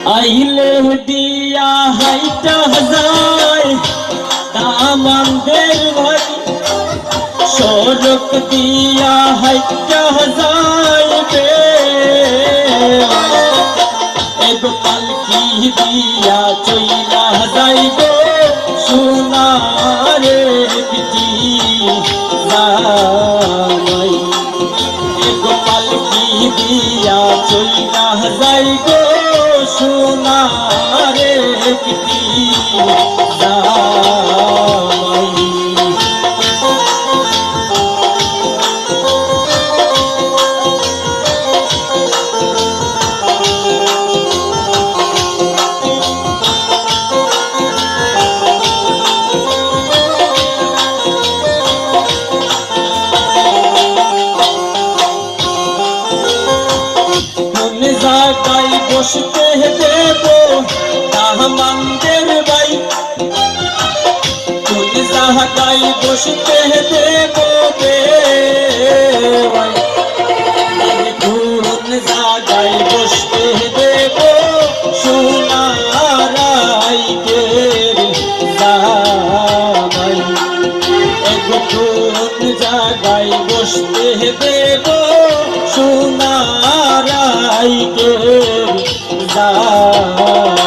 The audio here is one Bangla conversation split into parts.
আইলে দিয়া হাইটা যায় দামানদের ভাই সড়ক দিয়া হাইটা যাইবে এগো পালকি দিয়া চইলা যাইবে সোনারে পিটি যাই এগো পালকি দিয়া চইলা যাইবে সোনারে পিটি জায়গায় বসতে দেব দামানদের ভাই কোন জায়গায় বসতে দেব কোন জায়গায় বসতে দেব সোনারাইকে জামাই এগো কোন জায়গায় বসতে দেব সোনারাইকে জামাই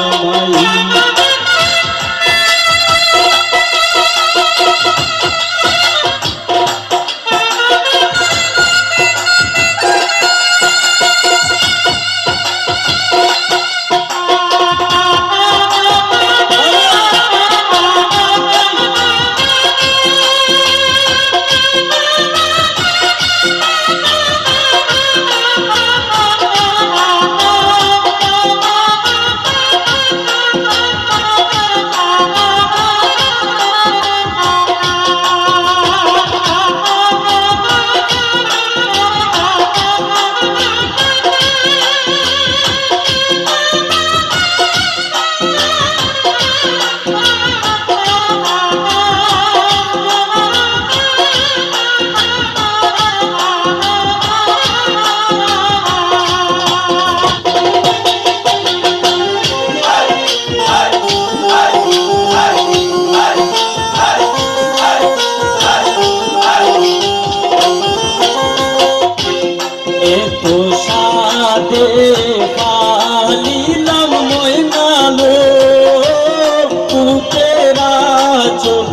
পালিলাম ময়নালো পুতেরা চোখ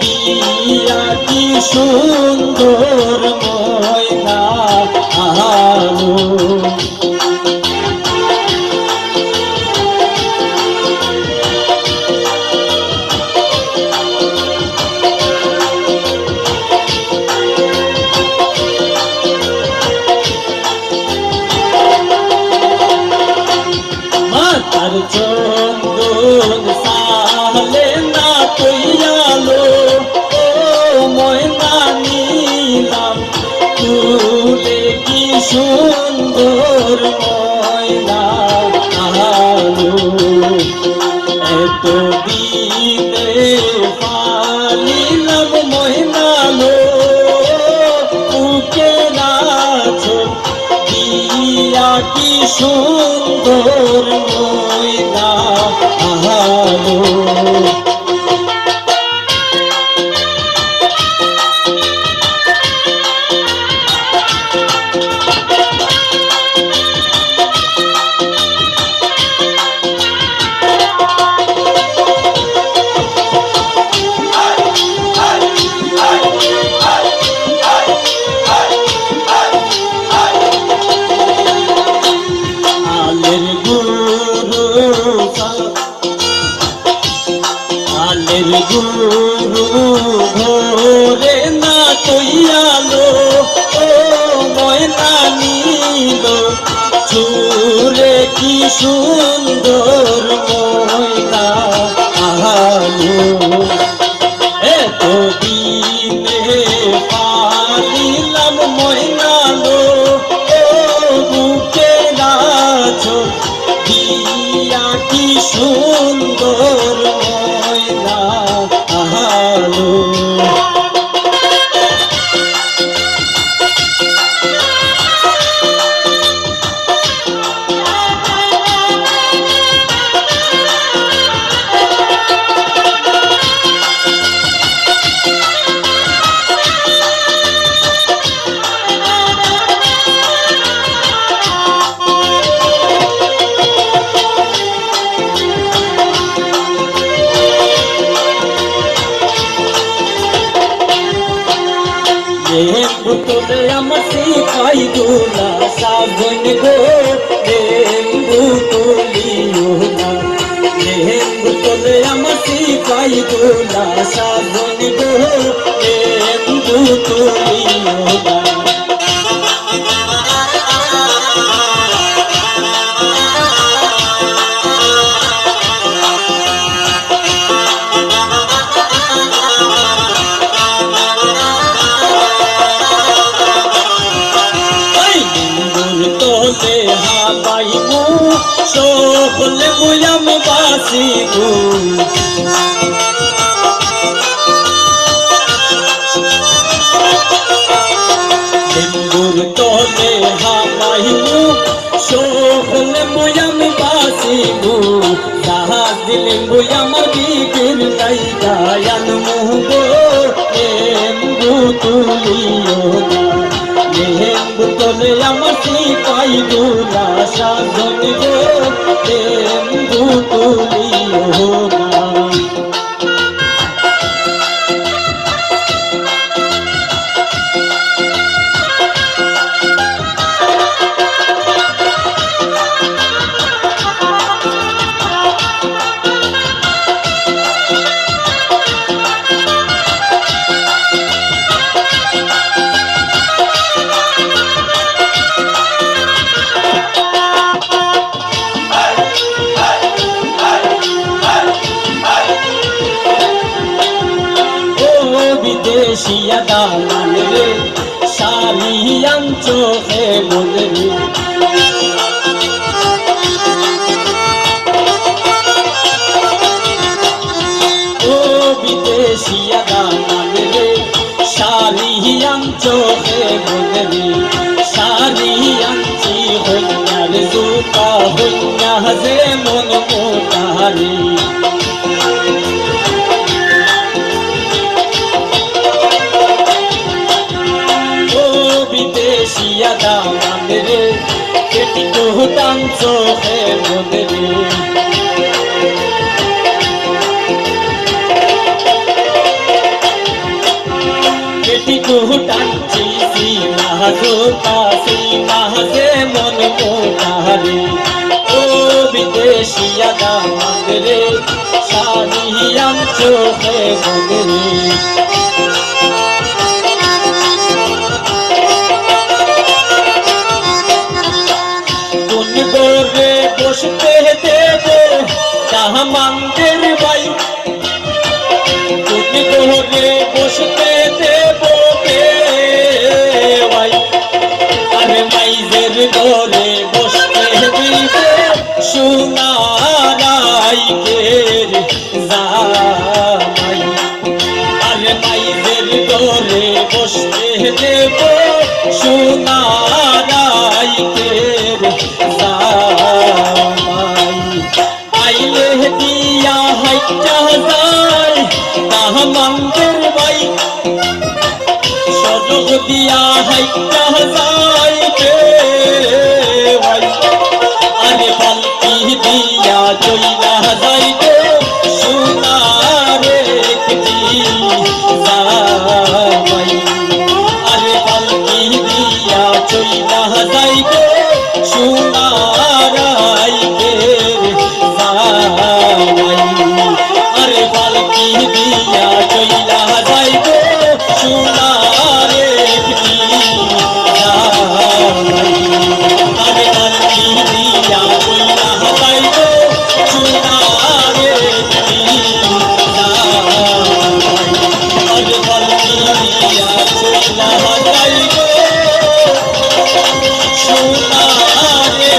দিয়া কি সুন্দর ময়না আলো তার চন্দন সালে না তৈয়ালো ও ময়না নিলাম তুলে কি সুন্দর ময়না আলো এত দিনে পালিলাম ময়নালো বুকে নাচো দিয়া কি সুন্দর ময়না আলো আলের গুরু ঘরে না তৈয়ালো ও ময়না নিল চুরে কি সুন্দর ময়না আলো এত দিনে পালিলাম ময়নালো ও বুকে নাচো দিয়া কি সুন্দর ময়না আলো সিপাই দুলা সাজন গো লেম্বু তুলিও না লেম্বু তোলে আমার সিপাই দুলা সাজন গো লেম্বু তুলিও না হাবাইবু সকলে মুয়াম বাসিবু হিন্দুর তলে হাবাইবু সকলে মুয়াম বাসিবু জাহাজ দিলে মুয়াম বিবির লাইগায়ান মুগো হিন্দু তুলিও না লেম্বু তোলে আমার সিপাই দুলা সাজন গো লেম্বু তুলিও না বিদেশিয়া দালাল রে শালিয়ান চোখে বলে রে ও বিদেশিয়া দালাল রে শালিয়ান চোখে বলে রে শালিয়ান চি হইয়ার জুতা হইয়া যে মন মোটারে বিদেশিয়া দালাল রে কেটি কুহুটান চোখে বলে রে কেটি কুহুটান চিসি মাহাজোতা সেই মাহাজে মন মোটারে ও বিদেশিয়া দালাল রে শালিয়ান চোখে বলে রে গোরে বসতে দেব তাহামানদের বাই তুমি গোরে বসতে দেব ভাই আরে মাইজের ঘরে বসতে দিবে সোনারাইকের জামাই আরে মাইজের ঘরে বসতে দেব সোনারাইকের আইলে দিয়া হাইটা যায় তাহামানদের বাই সজগ দিয়া হাইটা যায় ভাই আরে পালকি দিয়া চইলা যায় গো সোনারে একটি জামাই আরে পালকি দিয়া চইলা যায় গো সোনারাইকের জামাই আরে পালকি দিয়া চইলা যায় গো সোনারে একটি জামাই আরে পালকি দিয়া চইলা যায় গো সোনারে একটি জামাই আরে পালকি দিয়া চইলা যায় গো সোনারে